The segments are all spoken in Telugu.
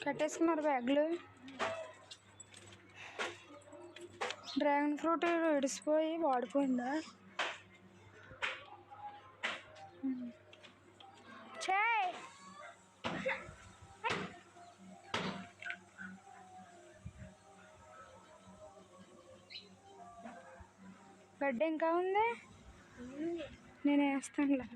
కట్టేసుకున్నారు బ్యాగులు. డ్రాగన్ ఫ్రూట్ ఇడిసిపోయి వాడిపోయిందా? చేయి గడ్డ ఇంకా ఉంది, నేను వేస్తానులే.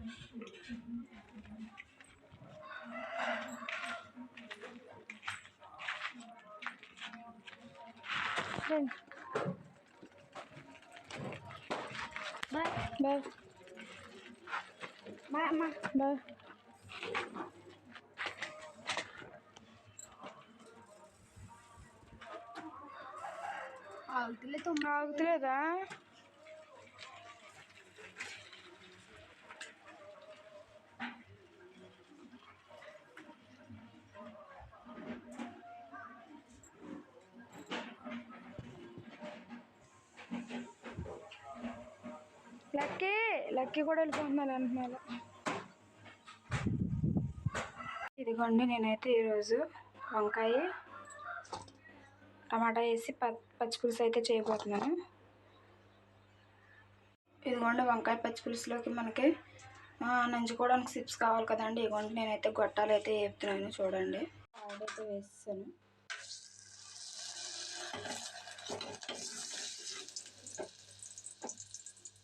బాయ్ బాయ్ బాయ్ అమ్మా బాయ్. ఆగుతలేదా? లక్కీ కూడా వెళ్ళిపోతున్నారు అంటున్నారు. ఇదిగోండి, నేనైతే ఈరోజు వంకాయ టమాటా వేసి పచ్చిపులుసు అయితే చేయబోతున్నాను. ఇదిగోండి, వంకాయ పచ్చిపులుసులోకి మనకి నంచుకోవడానికి సిప్స్ కావాలి కదండి. ఇదిగోండి, నేనైతే గొట్టాలు అయితే వేపుతున్నాను. చూడండి, ఆడైతే వేసాను.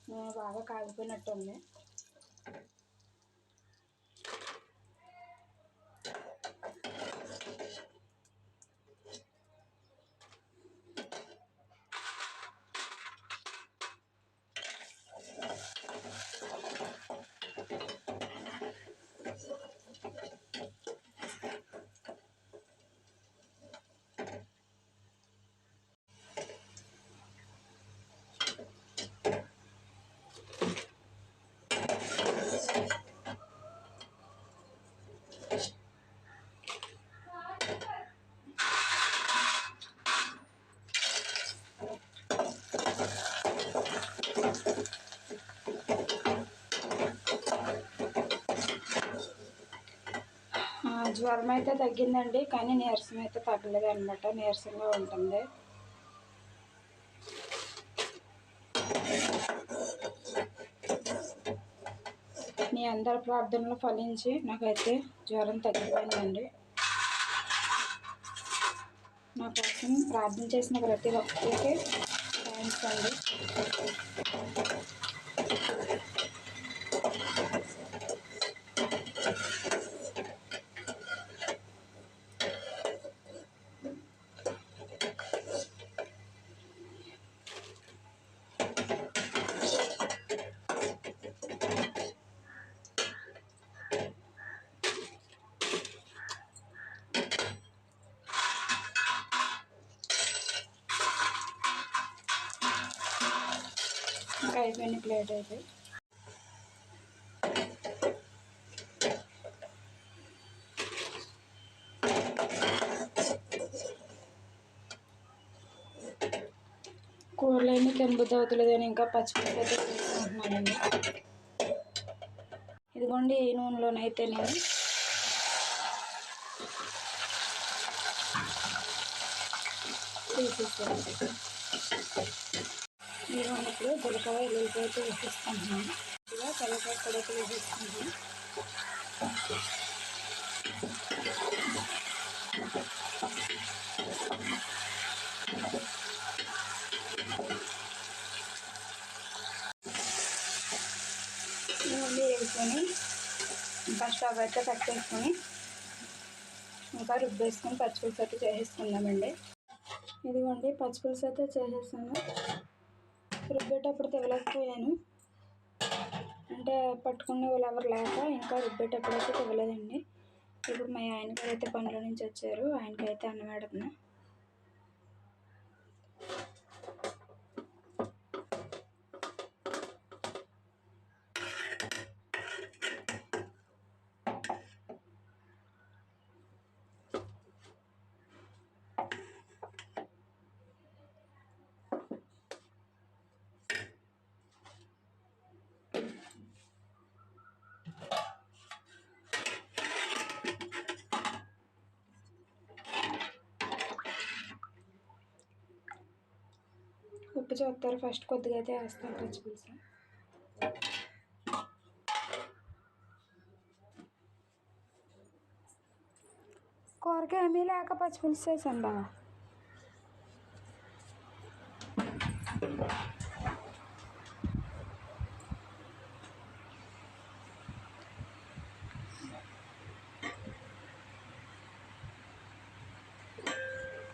నేను బాగా కాగిపోయినట్టుంది. జ్వరం అయితే తగ్గిందండి, కానీ నీరసం అయితే తగ్గలేదు అనమాట. నీరసంగా ఉంటుంది. మీ అందరి ప్రార్థనలు ఫలించి నాకైతే జ్వరం తగ్గిపోయిందండి. నా కోసం ప్రార్థన చేసిన ప్రతి ఒక్కరికి థ్యాంక్స్ అండి. ఇంకా అయిపోయిన ప్లేట్ అయితే కూరలన్నీ తినబుద్ధి అవుతలేదని ఇంకా పచ్చిపులుసు అయితే తీసుకుంటున్నానండి. ఇదిగోండి, ఈ నూనెలోనైతే నేను తీసేసాను. ఇదిగోండి, ఇప్పుడు జీలకర్ర ఎల్లుల్లిపాయ అయితే వేసేసుకుంటున్నాను. ఇలా కరివేపాకు కూడా వేసేసుకుంటున్నాను. ఇవన్నీ వేసుకొని ఇంకా స్టవ్ అయితే కట్టేసుకొని ఇంకా రుబ్బేసుకొని పచ్చిపులుసు అయితే చేసేసుకుందామండి. ఇదిగోండి, పచ్చిపులుసు అయితే చేసేసాను. రుబ్బేటప్పుడు తెగలేకపోయాను, అంటే పట్టుకునే వాళ్ళు ఎవరు లేక ఇంకా రుబ్బేటప్పుడు అయితే తెగలేదండి. ఇప్పుడు మా ఆయనగారు అయితే పనిలో నుంచి వచ్చారు, ఆయనకైతే అన్నం పెడుతున్నా. చూస్తారు. ఫస్ట్ కొద్దిగా అయితే వేస్తాను పచ్చిపులుసు. కూరకి ఏమీ లేక పచ్చిపులుసు చేశాను బాగా.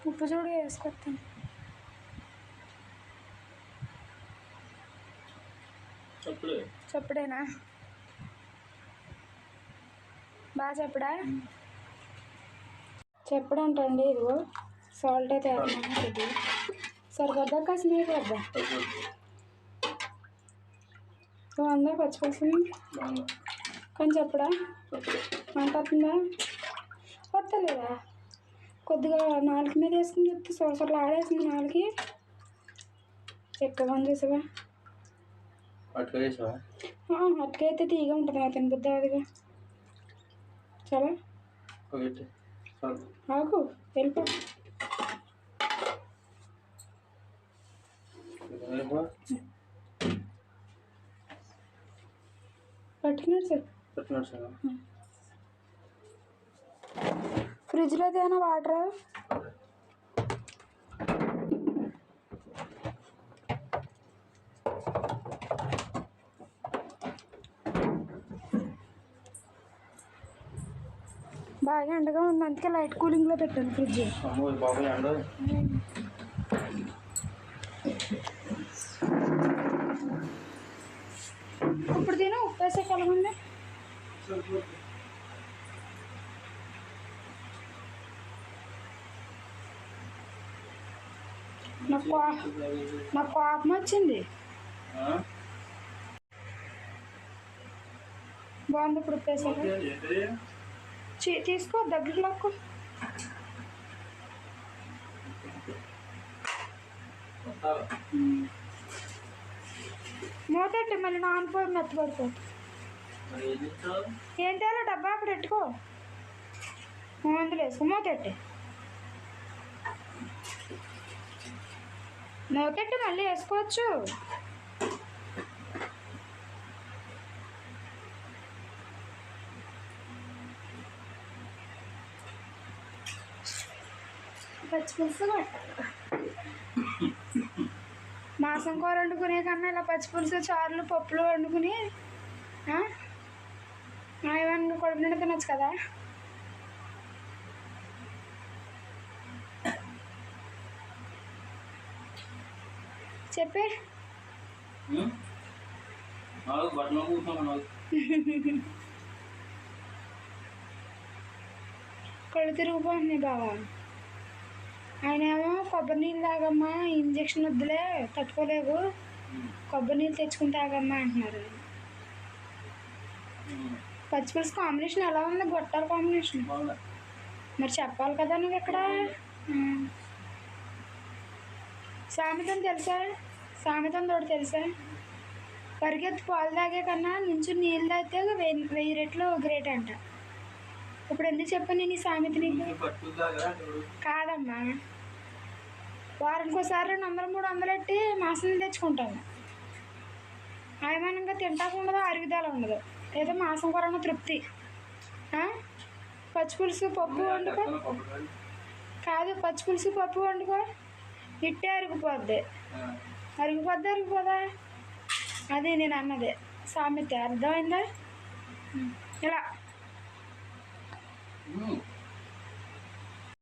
ఉప్పు చూడు వేసుకొస్తాను. చప్పుడేనా? బాగా చెప్పడా? చెప్పడంటండి. ఇదిగో సాల్ట్ అయితే వేస్తున్నాను. కొద్దిగా సరిపోద్దా కాసిన వేయద్దా? బాగుందా పచ్చిపులుసు? కానీ చెప్పడా అంట వస్తుందా? వస్తలేదా? కొద్దిగా నాలుగు మీద వేసుకుని చెప్తే సొరసొరలు ఆడేసింది నాలుగు. ఎక్కువ చేసావా? అటుకైతే తీగా ఉంటుంది. అతని బుద్ధ అదిగా. చాలా ఆకు వెళ్ళిపో. పట్టుకున్నాడు సార్. ఫ్రిడ్జ్లో ఏదైనా వాటర్ బాగా ఎండగా ఉంది, అందుకే లైట్ కూలింగ్లో పెట్టాను ఫ్రిడ్జ్. ఇప్పుడు తిన ఉప్పు వేసే కలగండి. నాకు కోపం వచ్చింది. బాగుంది. ఇప్పుడు ఉప్పు వేసాక తీసుకో, దగ్గర లాక్కో. మూతట్టి మళ్ళీ నానిపోయి మెత్తపడిపోతుంది. ఏం తేలో డబ్బా అక్కడ పెట్టుకో. అందులో వేసుకో. మూతట్టి మళ్ళీ వేసుకోవచ్చు. పచ్చిపులుసు మాసం కూర వండుకునే కన్నా ఇలా పచ్చిపులుసు, చారులు, పప్పులు వండుకుని ఏమన్నా కడుపు నిండా తినొచ్చు కదా. చెప్పే కళ్ళు తిరిగిపోతున్నాయి బాగా. ఆయన ఏమో కొబ్బరి నీళ్ళు తాగమ్మా, ఇంజక్షన్ వద్దులే తట్టుకోలేవు, కొబ్బరి నీళ్ళు తెచ్చుకుని తాగమ్మా అంటున్నారు. పచ్చిపులుసు కాంబినేషన్ ఎలా ఉంది? గొట్టాల కాంబినేషన్. మరి చెప్పాలి కదా నువ్వు ఇక్కడ. సామెతం తెలుసా? సామెతం తోడు తెలుసా? పరిగెత్తి పాలు తాగే కన్నా నుంచి నీళ్ళు తాగితే 1000 రెట్లు గ్రేట్ అంట. ఇప్పుడు ఎందుకు చెప్పాను నేను ఈ సామెత నీకు? కాదమ్మా, వారానికి ఒకసారి 200 300 ఎట్టి మాసం తెచ్చుకుంటాను. ఆయమానంగా తింటాకు ఉండదు, అరుగుదల ఉండదు. ఏదో మాసం కూర తృప్తి. పచ్చిపులుసు పప్పు వండుకో. కాదు, పచ్చిపులుసు పప్పు వండుకో, ఇట్టే అరిగిపోద్ది. అరిగిపోదా? అదే నేను అన్నదే సామెత. అర్థమైందా? ఇలా